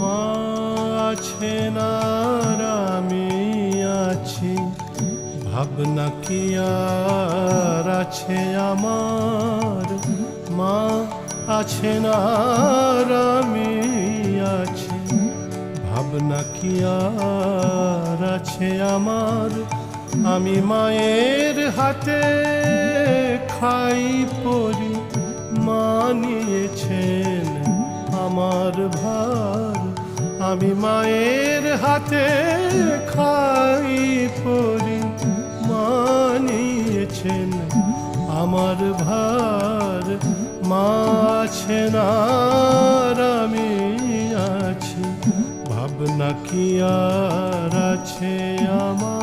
মা আছেন আর আমি আছি, ভাবনা কি আর আছে আমার। মা আছেন আর আমি আছি, ভাবনা কি আর আছে আমার। আমি মায়ের হাতে খাই পরি, মা নিয়েছেন আমার ভার। আমি মায়ের হাতে খাই পরি, মা নিয়েছেন আমার ভার। মা আছেন আর আমি আছি, ভাবনা কি আর আছে আমার।